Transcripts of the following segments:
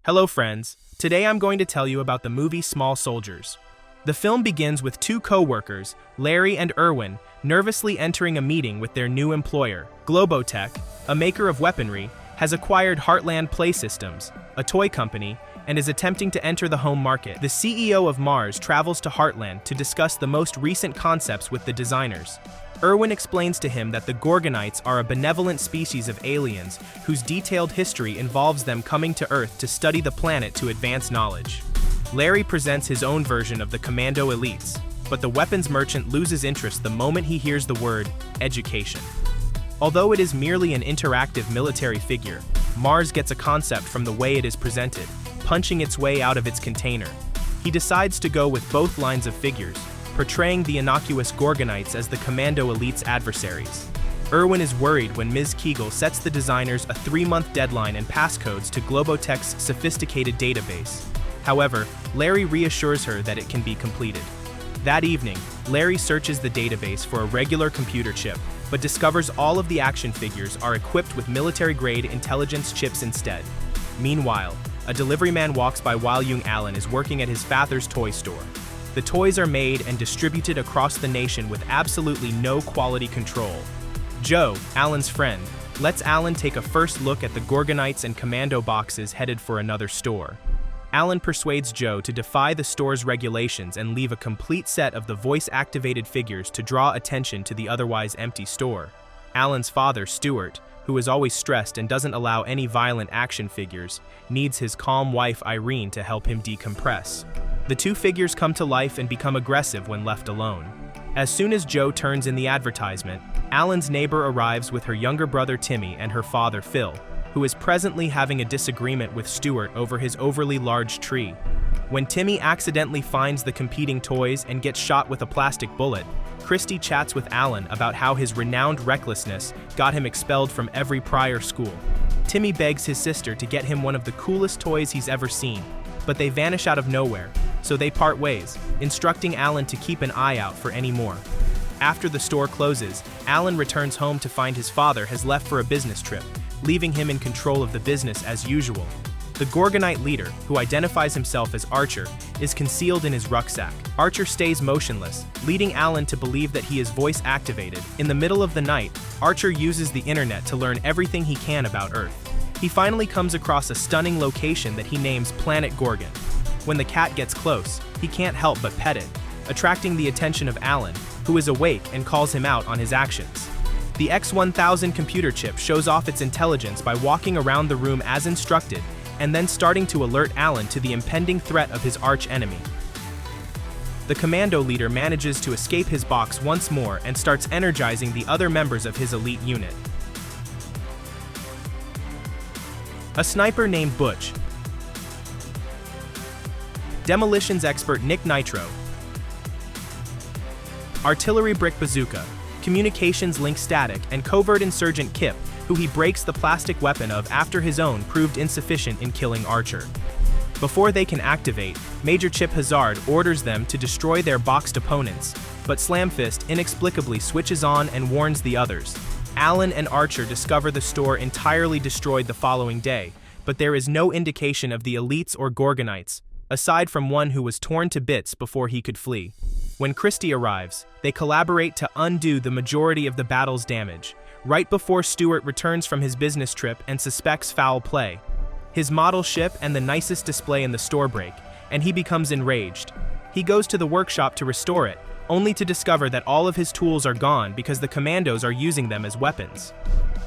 Hello friends, today I'm going to tell you about the movie Small Soldiers. The film begins with two co-workers, Larry and Irwin, nervously entering a meeting with their new employer. Globotech, a maker of weaponry, has acquired Heartland Play Systems, a toy company, and is attempting to enter the home market. The CEO of Mars travels to Heartland to discuss the most recent concepts with the designers. Irwin explains to him that the Gorgonites are a benevolent species of aliens whose detailed history involves them coming to Earth to study the planet to advance knowledge. Larry presents his own version of the Commando Elites, but the weapons merchant loses interest the moment he hears the word education. Although it is merely an interactive military figure, Mars gets a concept from the way it is presented, punching its way out of its container. He decides to go with both lines of figures, portraying the innocuous Gorgonites as the Commando Elite's adversaries. Irwin is worried when Ms. Kegel sets the designers a 3-month deadline and passcodes to Globotech's sophisticated database. However, Larry reassures her that it can be completed. That evening, Larry searches the database for a regular computer chip, but discovers all of the action figures are equipped with military-grade intelligence chips instead. Meanwhile, a delivery man walks by while young Alan is working at his father's toy store. The toys are made and distributed across the nation with absolutely no quality control. Joe, Alan's friend, lets Alan take a first look at the Gorgonites and Commando boxes headed for another store. Alan persuades Joe to defy the store's regulations and leave a complete set of the voice-activated figures to draw attention to the otherwise empty store. Alan's father, Stuart, who is always stressed and doesn't allow any violent action figures, needs his calm wife Irene to help him decompress. The two figures come to life and become aggressive when left alone. As soon as Joe turns in the advertisement, Alan's neighbor arrives with her younger brother Timmy and her father Phil, who is presently having a disagreement with Stuart over his overly large tree. When Timmy accidentally finds the competing toys and gets shot with a plastic bullet, Christy chats with Alan about how his renowned recklessness got him expelled from every prior school. Timmy begs his sister to get him one of the coolest toys he's ever seen, but they vanish out of nowhere, so they part ways, instructing Alan to keep an eye out for any more. After the store closes, Alan returns home to find his father has left for a business trip, leaving him in control of the business as usual. The Gorgonite leader, who identifies himself as Archer, is concealed in his rucksack. Archer stays motionless, leading Alan to believe that he is voice-activated. In the middle of the night, Archer uses the internet to learn everything he can about Earth. He finally comes across a stunning location that he names Planet Gorgon. When the cat gets close, he can't help but pet it, attracting the attention of Alan, who is awake and calls him out on his actions. The X-1000 computer chip shows off its intelligence by walking around the room as instructed, and then starting to alert Alan to the impending threat of his arch-enemy. The commando leader manages to escape his box once more and starts energizing the other members of his elite unit. A sniper named Butch, demolitions expert Nick Nitro, artillery brick bazooka, communications link static, and covert insurgent Kip, who he breaks the plastic weapon of after his own proved insufficient in killing Archer. Before they can activate, Major Chip Hazard orders them to destroy their boxed opponents, but Slamfist inexplicably switches on and warns the others. Alan and Archer discover the store entirely destroyed the following day, but there is no indication of the elites or Gorgonites, aside from one who was torn to bits before he could flee. When Christy arrives, they collaborate to undo the majority of the battle's damage, right before Stuart returns from his business trip and suspects foul play. His model ship and the nicest display in the store break, and he becomes enraged. He goes to the workshop to restore it, only to discover that all of his tools are gone because the commandos are using them as weapons.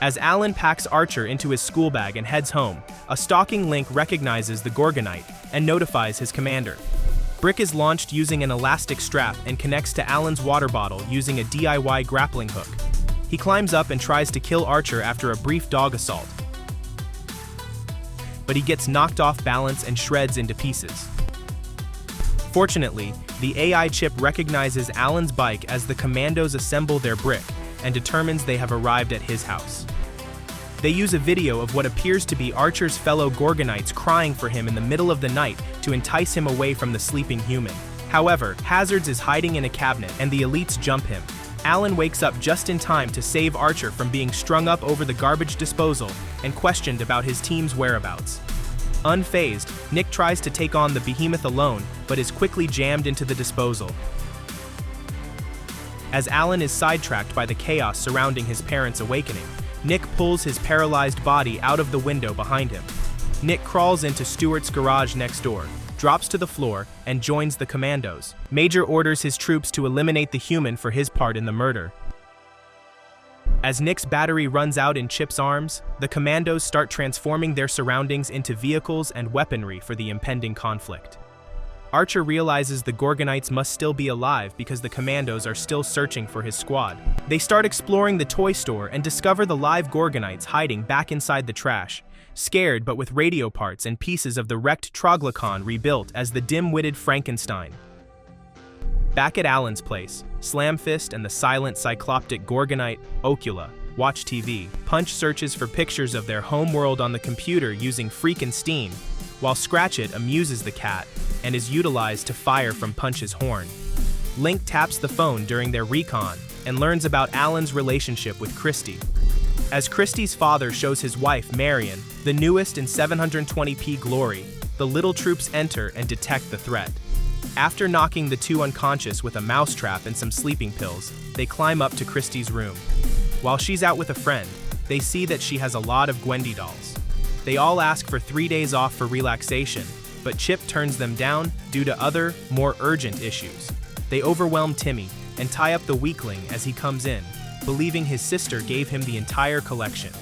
As Alan packs Archer into his school bag and heads home, a stalking Link recognizes the Gorgonite and notifies his commander. Brick is launched using an elastic strap and connects to Alan's water bottle using a DIY grappling hook. He climbs up and tries to kill Archer after a brief dog assault, but he gets knocked off balance and shreds into pieces. Fortunately, the AI chip recognizes Alan's bike as the commandos assemble their brick and determines they have arrived at his house. They use a video of what appears to be Archer's fellow Gorgonites crying for him in the middle of the night to entice him away from the sleeping human. However, Hazards is hiding in a cabinet and the elites jump him. Alan wakes up just in time to save Archer from being strung up over the garbage disposal and questioned about his team's whereabouts. Unfazed, Nick tries to take on the behemoth alone, but is quickly jammed into the disposal. As Alan is sidetracked by the chaos surrounding his parents' awakening, Nick pulls his paralyzed body out of the window behind him. Nick crawls into Stuart's garage next door, drops to the floor, and joins the commandos. Major orders his troops to eliminate the human for his part in the murder. As Nick's battery runs out in Chip's arms, the commandos start transforming their surroundings into vehicles and weaponry for the impending conflict. Archer realizes the Gorgonites must still be alive because the commandos are still searching for his squad. They start exploring the toy store and discover the live Gorgonites hiding back inside the trash, scared but with radio parts and pieces of the wrecked Troglodyte rebuilt as the dim-witted Frankenstein. Back at Alan's place, Slamfist and the silent cycloptic Gorgonite, Ocula, watch TV. Punch searches for pictures of their homeworld on the computer using Freakenstein, while Scratchit amuses the cat and is utilized to fire from Punch's horn. Link taps the phone during their recon and learns about Alan's relationship with Christy. As Christy's father shows his wife, Marion, the newest in 720p glory, the little troops enter and detect the threat. After knocking the two unconscious with a mousetrap and some sleeping pills, they climb up to Christy's room. While she's out with a friend, they see that she has a lot of Gwendy dolls. They all ask for 3 days off for relaxation, but Chip turns them down due to other, more urgent issues. They overwhelm Timmy and tie up the weakling as he comes in, believing his sister gave him the entire collection.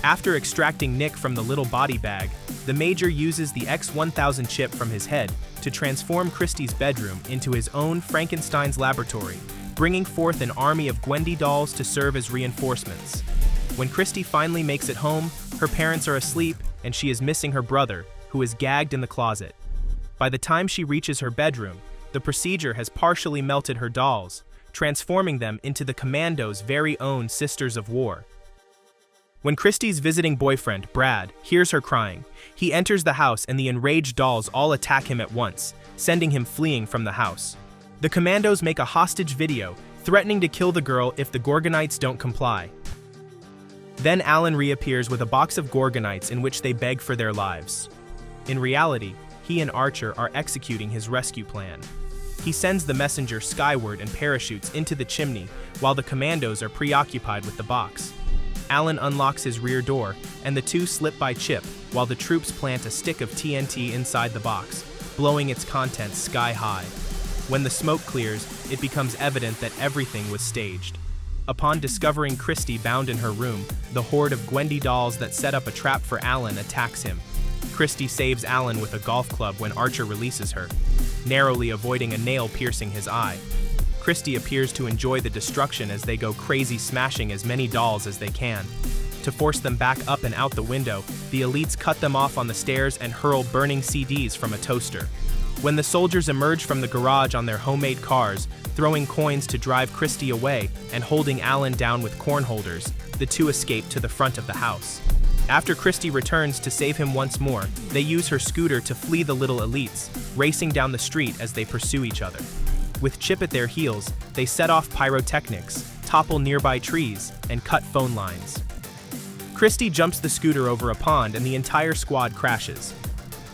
After extracting Nick from the little body bag, the Major uses the X-1000 chip from his head to transform Christy's bedroom into his own Frankenstein's laboratory, bringing forth an army of Gwendy dolls to serve as reinforcements. When Christy finally makes it home, her parents are asleep and she is missing her brother, who is gagged in the closet. By the time she reaches her bedroom, the procedure has partially melted her dolls, transforming them into the Commandos' very own Sisters of War. When Christy's visiting boyfriend, Brad, hears her crying, he enters the house and the enraged dolls all attack him at once, sending him fleeing from the house. The Commandos make a hostage video, threatening to kill the girl if the Gorgonites don't comply. Then Alan reappears with a box of Gorgonites in which they beg for their lives. In reality, he and Archer are executing his rescue plan. He sends the messenger skyward and parachutes into the chimney while the Commandos are preoccupied with the box. Alan unlocks his rear door, and the two slip by Chip while the troops plant a stick of TNT inside the box, blowing its contents sky high. When the smoke clears, it becomes evident that everything was staged. Upon discovering Christy bound in her room, the horde of Gwendy dolls that set up a trap for Alan attacks him. Christy saves Alan with a golf club when Archer releases her, narrowly avoiding a nail piercing his eye. Christy appears to enjoy the destruction as they go crazy, smashing as many dolls as they can. To force them back up and out the window, the elites cut them off on the stairs and hurl burning CDs from a toaster. When the soldiers emerge from the garage on their homemade cars, throwing coins to drive Christy away and holding Alan down with corn holders, the two escape to the front of the house. After Christy returns to save him once more, they use her scooter to flee the little elites, racing down the street as they pursue each other. With Chip at their heels, they set off pyrotechnics, topple nearby trees, and cut phone lines. Christy jumps the scooter over a pond and the entire squad crashes.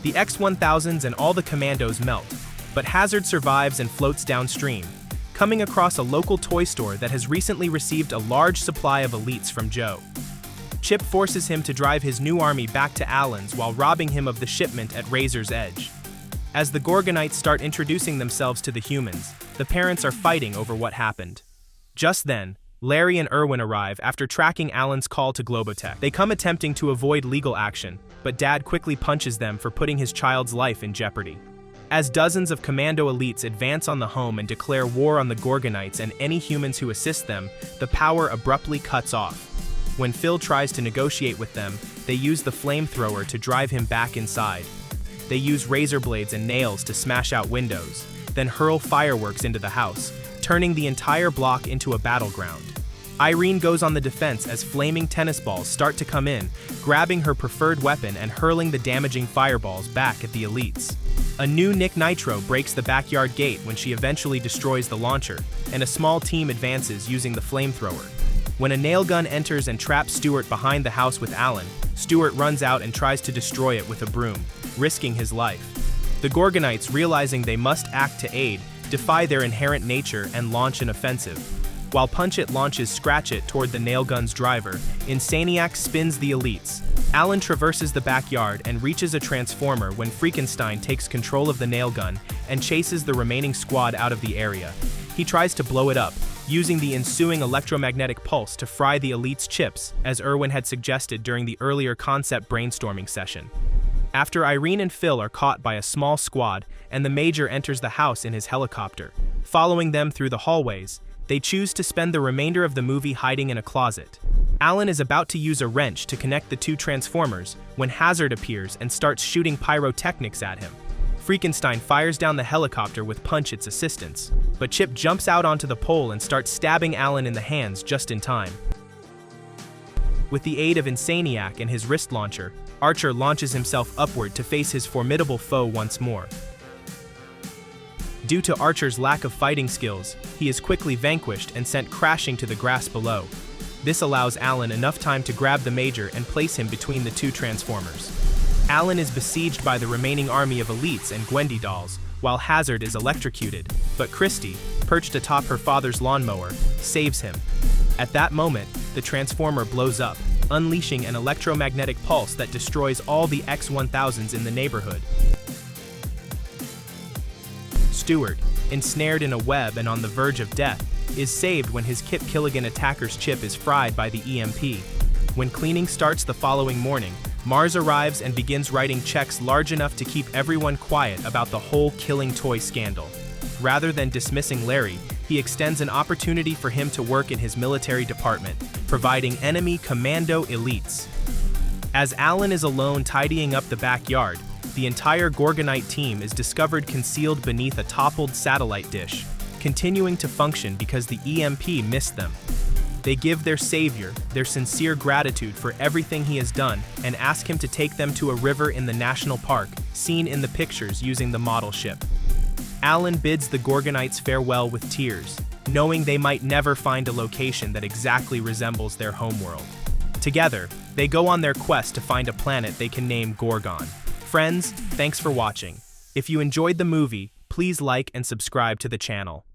The X-1000s and all the Commandos melt, but Hazard survives and floats downstream, coming across a local toy store that has recently received a large supply of elites from Joe. Chip forces him to drive his new army back to Alan's while robbing him of the shipment at Razor's Edge. As the Gorgonites start introducing themselves to the humans, the parents are fighting over what happened. Just then, Larry and Irwin arrive after tracking Alan's call to Globotech. They come attempting to avoid legal action, but Dad quickly punches them for putting his child's life in jeopardy. As dozens of Commando elites advance on the home and declare war on the Gorgonites and any humans who assist them, the power abruptly cuts off. When Phil tries to negotiate with them, they use the flamethrower to drive him back inside. They use razor blades and nails to smash out windows, then hurl fireworks into the house, turning the entire block into a battleground. Irene goes on the defense as flaming tennis balls start to come in, grabbing her preferred weapon and hurling the damaging fireballs back at the elites. A new Nick Nitro breaks the backyard gate when she eventually destroys the launcher, and a small team advances using the flamethrower. When a nail gun enters and traps Stuart behind the house with Alan, Stuart runs out and tries to destroy it with a broom, risking his life. The Gorgonites, realizing they must act to aid, defy their inherent nature and launch an offensive. While Punch-It launches Scratch-It toward the nail gun's driver, Insaniac spins the elites. Alan traverses the backyard and reaches a transformer when Freakenstein takes control of the nail gun and chases the remaining squad out of the area. He tries to blow it up, using the ensuing electromagnetic pulse to fry the elite's chips, as Irwin had suggested during the earlier concept brainstorming session. After Irene and Phil are caught by a small squad and the Major enters the house in his helicopter, following them through the hallways, they choose to spend the remainder of the movie hiding in a closet. Alan is about to use a wrench to connect the two transformers when Hazard appears and starts shooting pyrotechnics at him. Freakenstein fires down the helicopter with Punch-It's assistance, but Chip jumps out onto the pole and starts stabbing Alan in the hands just in time. With the aid of Insaniac and his wrist launcher, Archer launches himself upward to face his formidable foe once more. Due to Archer's lack of fighting skills, he is quickly vanquished and sent crashing to the grass below. This allows Alan enough time to grab the Major and place him between the two transformers. Alan is besieged by the remaining army of elites and Gwendy dolls, while Hazard is electrocuted, but Christy, perched atop her father's lawnmower, saves him. At that moment, the transformer blows up, unleashing an electromagnetic pulse that destroys all the X-1000s in the neighborhood. Stewart, ensnared in a web and on the verge of death, is saved when his Kip Killigan attacker's chip is fried by the EMP. When cleaning starts the following morning, Mars arrives and begins writing checks large enough to keep everyone quiet about the whole killing toy scandal. Rather than dismissing Larry, he extends an opportunity for him to work in his military department, providing enemy commando elites. As Alan is alone tidying up the backyard, the entire Gorgonite team is discovered concealed beneath a toppled satellite dish, continuing to function because the EMP missed them. They give their savior their sincere gratitude for everything he has done and ask him to take them to a river in the national park, seen in the pictures using the model ship. Alan bids the Gorgonites farewell with tears, knowing they might never find a location that exactly resembles their homeworld. Together, they go on their quest to find a planet they can name Gorgon. Friends, thanks for watching. If you enjoyed the movie, please like and subscribe to the channel.